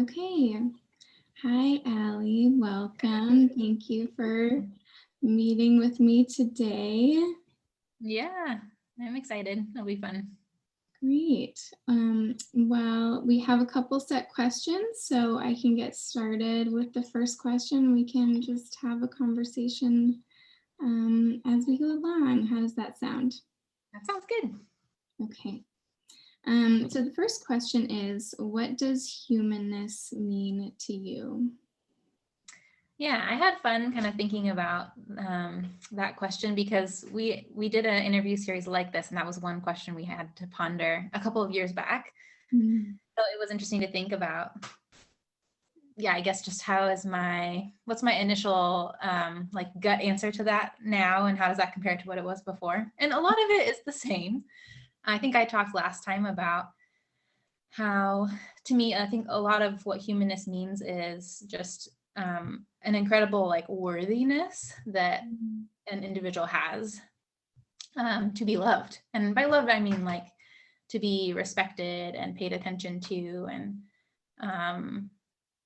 Okay. Hi, Allie. Welcome. Thank you for meeting with me today. Yeah, I'm excited. It'll be fun. Great. Well, we have a couple set questions, so I can get started with the first question. We can just have a conversation as we go along. How does that sound? That sounds good. Okay. So the first question is, what does humanness mean to you? Yeah, I had fun kind of thinking about that question because we did an interview series like this, and that was one question we had to ponder a couple of years back. Mm. So it was interesting to think about. Yeah, I guess just what's my initial like gut answer to that now, and how does that compare to what it was before? And a lot of it is the same. I think I talked last time about how, to me, I think a lot of what humanness means is just an incredible like worthiness that an individual has to be loved. And by loved, I mean like to be respected and paid attention to, and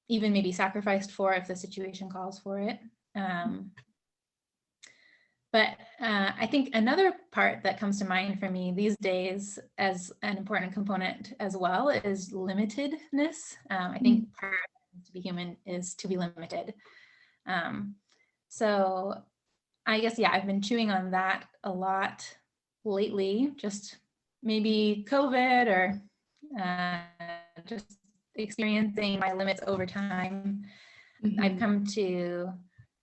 even maybe sacrificed for if the situation calls for it. But I think another part that comes to mind for me these days as an important component as well is limitedness. I think part of to be human is to be limited. So I guess, yeah, I've been chewing on that a lot lately, just maybe COVID or just experiencing my limits over time. I've come to,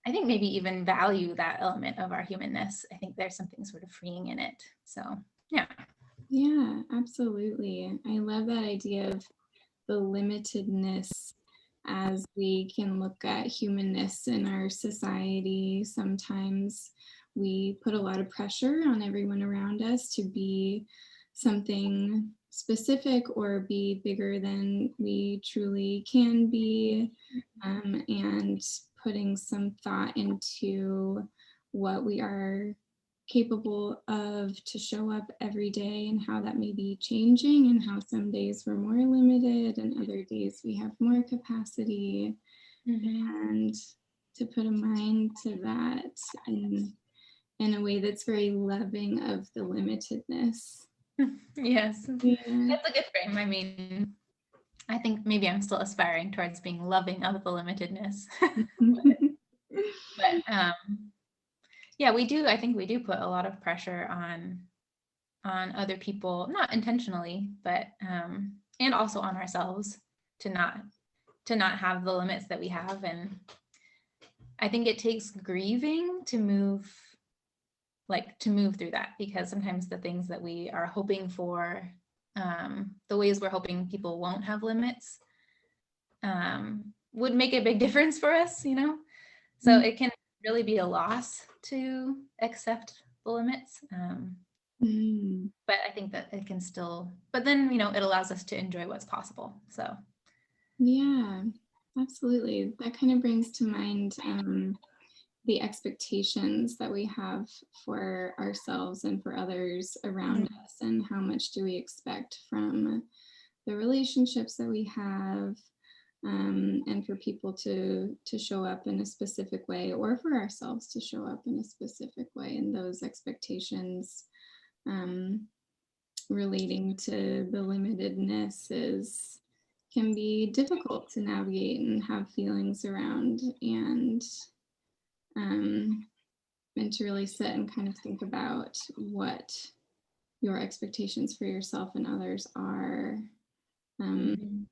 I think, maybe even value that element of our humanness. I think there's something sort of freeing in it. So, yeah. Yeah, absolutely. I love that idea of the limitedness as we can look at humanness in our society. Sometimes we put a lot of pressure on everyone around us to be something specific or be bigger than we truly can be, and putting some thought into what we are capable of to show up every day and how that may be changing, and how some days we're more limited and other days we have more capacity. And to put a mind to that in a way that's very loving of the limitedness. Yes, Yeah. that's a good frame. I mean, I think maybe I'm still aspiring towards being loving of the limitedness. but yeah, I think we do put a lot of pressure on other people, not intentionally, but and also on ourselves to not have the limits that we have. And I think it takes grieving to move through that, because sometimes the things that we are hoping for, the ways we're hoping people won't have limits, would make a big difference for us, so it can really be a loss to accept the limits. But I think that it can still, but then, it allows us to enjoy what's possible. So Yeah, absolutely. That kind of brings to mind the expectations that we have for ourselves and for others around us, and how much do we expect from the relationships that we have, and for people to show up in a specific way, or for ourselves to show up in a specific way. And those expectations relating to the limitedness can be difficult to navigate and have feelings around, and to really sit and kind of think about what your expectations for yourself and others are, and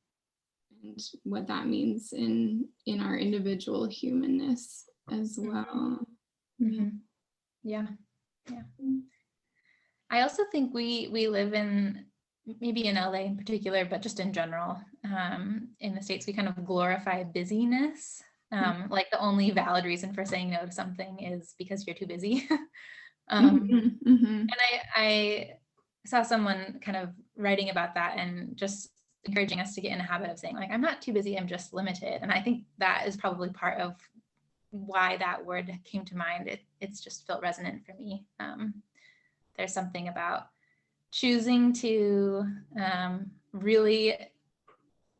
what that means in our individual humanness as well. Yeah. I also think we live in, maybe in LA in particular, but just in general, in the States, we kind of glorify busyness. Like the only valid reason for saying no to something is because you're too busy. And I saw someone kind of writing about that and just encouraging us to get in a habit of saying, like, I'm not too busy, I'm just limited. And I think that is probably part of why that word came to mind. It's just felt resonant for me. There's something about choosing to really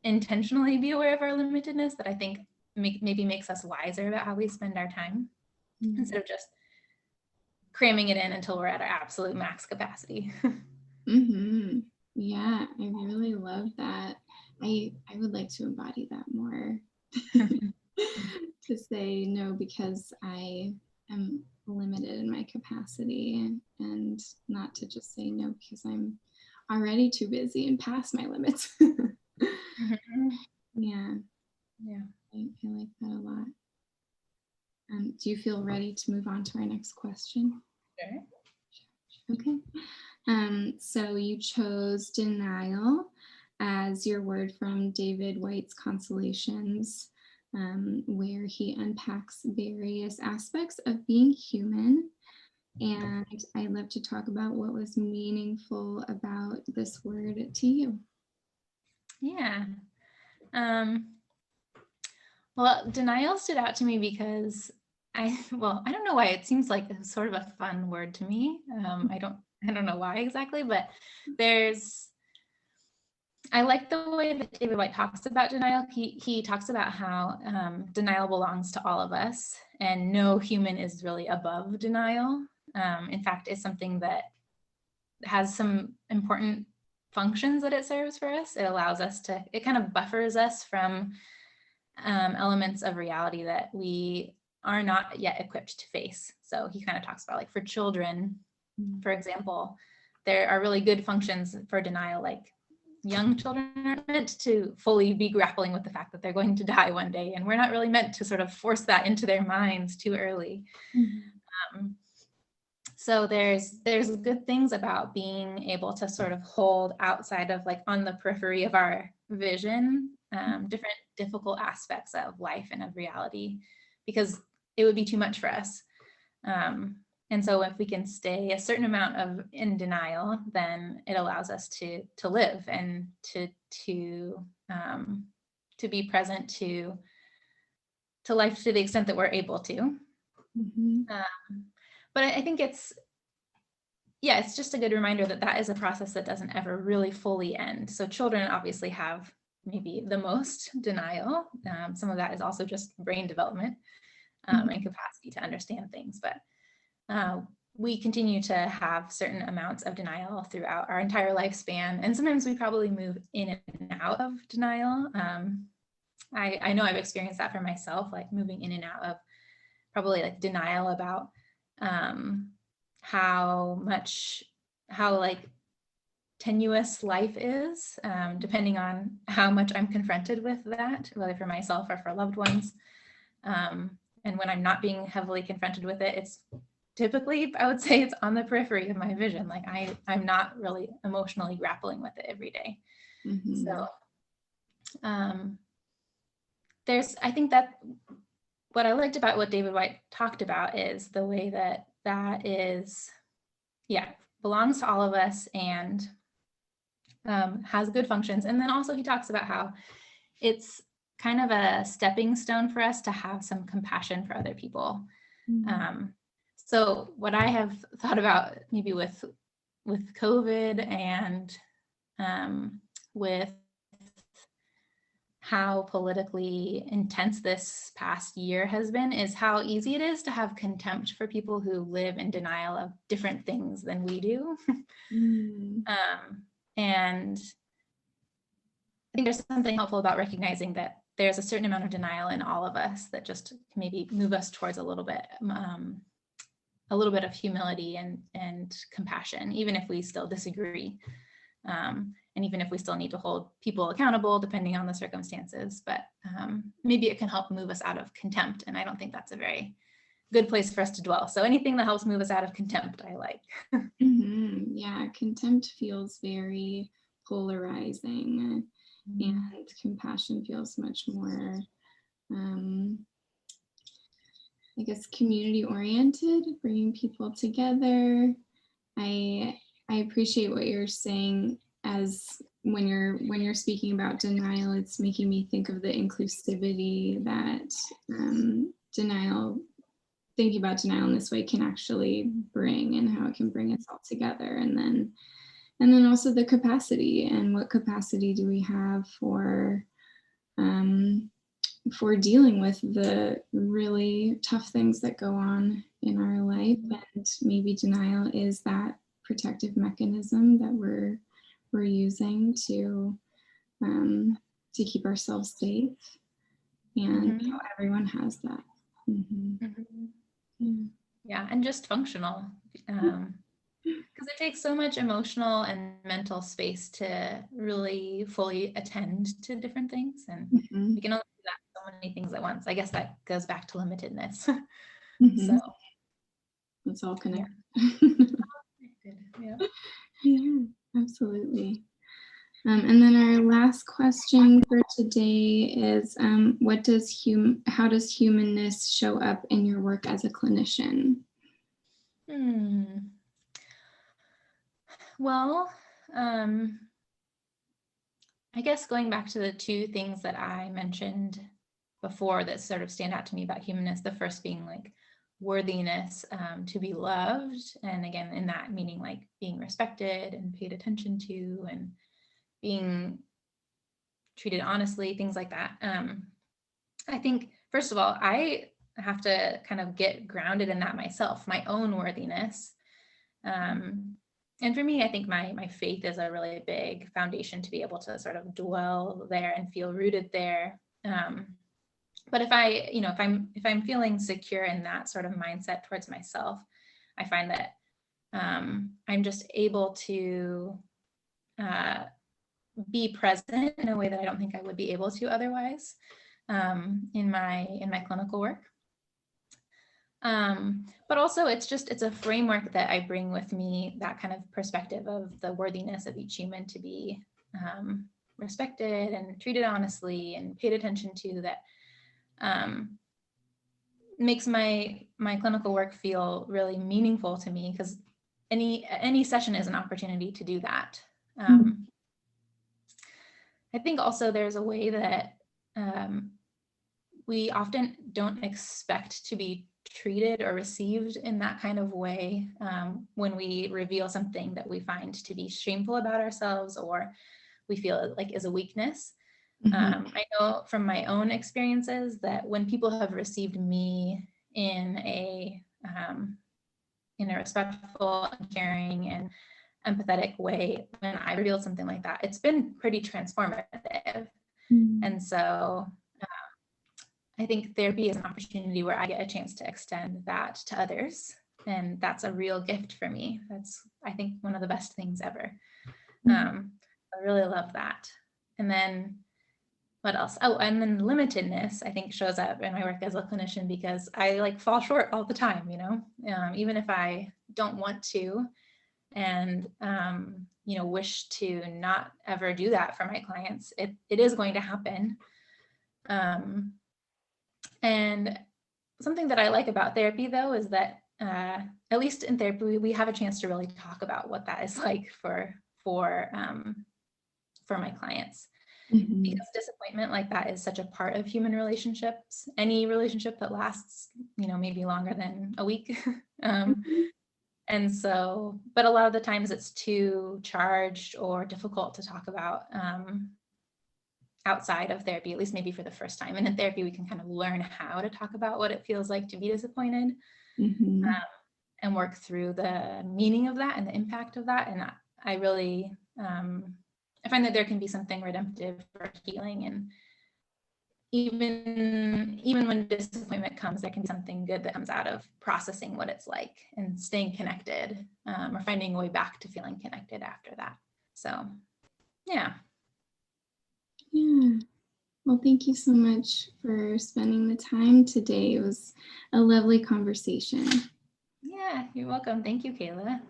intentionally be aware of our limitedness that I think maybe makes us wiser about how we spend our time instead of just cramming it in until we're at our absolute max capacity. Mm-hmm. Yeah, I really love that. I would like to embody that more. To say no because I am limited in my capacity, and not to just say no because I'm already too busy and past my limits. Yeah, Yeah. I like that a lot. Do you feel ready to move on to our next question? Sure. Okay. So you chose denial as your word from David White's Consolations, where he unpacks various aspects of being human. And I'd love to talk about what was meaningful about this word to you. Yeah. Well, denial stood out to me because I don't know why it seems like it's sort of a fun word to me. I don't know why exactly, but I like the way that David White talks about denial. He talks about how denial belongs to all of us, and no human is really above denial. In fact, it's something that has some important functions that it serves for us. It kind of buffers us from elements of reality that we are not yet equipped to face. So he kind of talks about, like, for children, for example, there are really good functions for denial, like young children are meant to fully be grappling with the fact that they're going to die one day, and we're not really meant to sort of force that into their minds too early. So there's good things about being able to sort of hold outside of, like, on the periphery of our vision, different difficult aspects of life and of reality, because it would be too much for us. And so if we can stay a certain amount of in denial, then it allows us to live and to be present to life to the extent that we're able to. But I think it's just a good reminder that is a process that doesn't ever really fully end. So children obviously have maybe the most denial. Some of that is also just brain development and capacity to understand things. But we continue to have certain amounts of denial throughout our entire lifespan. And sometimes we probably move in and out of denial. I know I've experienced that for myself, like moving in and out of probably, like, denial about how like tenuous life is, depending on how much I'm confronted with that, whether for myself or for loved ones. And when I'm not being heavily confronted with it, it's typically, I would say, it's on the periphery of my vision. Like, I'm not really emotionally grappling with it every day. So I think that what I liked about what David White talked about is the way that is, belongs to all of us and has good functions. And then also he talks about how it's kind of a stepping stone for us to have some compassion for other people. So what I have thought about, maybe with COVID and with how politically intense this past year has been, is how easy it is to have contempt for people who live in denial of different things than we do. And I think there's something helpful about recognizing that there's a certain amount of denial in all of us that just maybe move us towards a little bit of humility and compassion, even if we still disagree. And even if we still need to hold people accountable, depending on the circumstances, but maybe it can help move us out of contempt. And I don't think that's a very good place for us to dwell. So anything that helps move us out of contempt, I like. Yeah, contempt feels very polarizing, and compassion feels much more, I guess, community oriented, bringing people together. I appreciate what you're saying, as when you're speaking about denial, it's making me think of the inclusivity that thinking about denial in this way can actually bring, and how it can bring us all together. And then And then also the capacity, and what capacity do we have for dealing with the really tough things that go on in our life. And maybe denial is that protective mechanism that we're using to keep ourselves safe. And everyone has that. Yeah, and just functional. Because it takes so much emotional and mental space to really fully attend to different things. And we can only do that so many things at once. I guess that goes back to limitedness. So it's all connected. Yeah. Yeah, absolutely. And then our last question for today is, how does humanness show up in your work as a clinician? Well, I guess going back to the two things that I mentioned before that sort of stand out to me about humanness, the first being like worthiness to be loved. And again, in that meaning, like being respected and paid attention to and being treated honestly, things like that. I think, first of all, I have to kind of get grounded in that myself, my own worthiness. And for me, I think my faith is a really big foundation to be able to sort of dwell there and feel rooted there. But if I'm feeling secure in that sort of mindset towards myself, I find that I'm just able to be present in a way that I don't think I would be able to otherwise in my clinical work. But also it's a framework that I bring with me, that kind of perspective of the worthiness of each human to be respected and treated honestly and paid attention to, that makes my clinical work feel really meaningful to me, because any session is an opportunity to do that. I think also there's a way that we often don't expect to be treated or received in that kind of way when we reveal something that we find to be shameful about ourselves or we feel like is a weakness. I know from my own experiences that when people have received me in a respectful and caring and empathetic way, when I revealed something like that, it's been pretty transformative. And so I think therapy is an opportunity where I get a chance to extend that to others. And that's a real gift for me. That's, I think, one of the best things ever. I really love that. And then what else? Oh, and then limitedness, I think, shows up in my work as a clinician, because I fall short all the time, even if I don't want to and, wish to not ever do that for my clients, it is going to happen. And something that I like about therapy, though, is that at least in therapy, we have a chance to really talk about what that is like for my clients. Because disappointment like that is such a part of human relationships, any relationship that lasts, maybe longer than a week. And so, but a lot of the times it's too charged or difficult to talk about outside of therapy, at least maybe for the first time. And in therapy, we can kind of learn how to talk about what it feels like to be disappointed and work through the meaning of that and the impact of that. And I really, I find that there can be something redemptive for healing. And even when disappointment comes, there can be something good that comes out of processing what it's like and staying connected, or finding a way back to feeling connected after that. So, yeah. Yeah. Well, thank you so much for spending the time today. It was a lovely conversation. Yeah, you're welcome. Thank you, Kayla.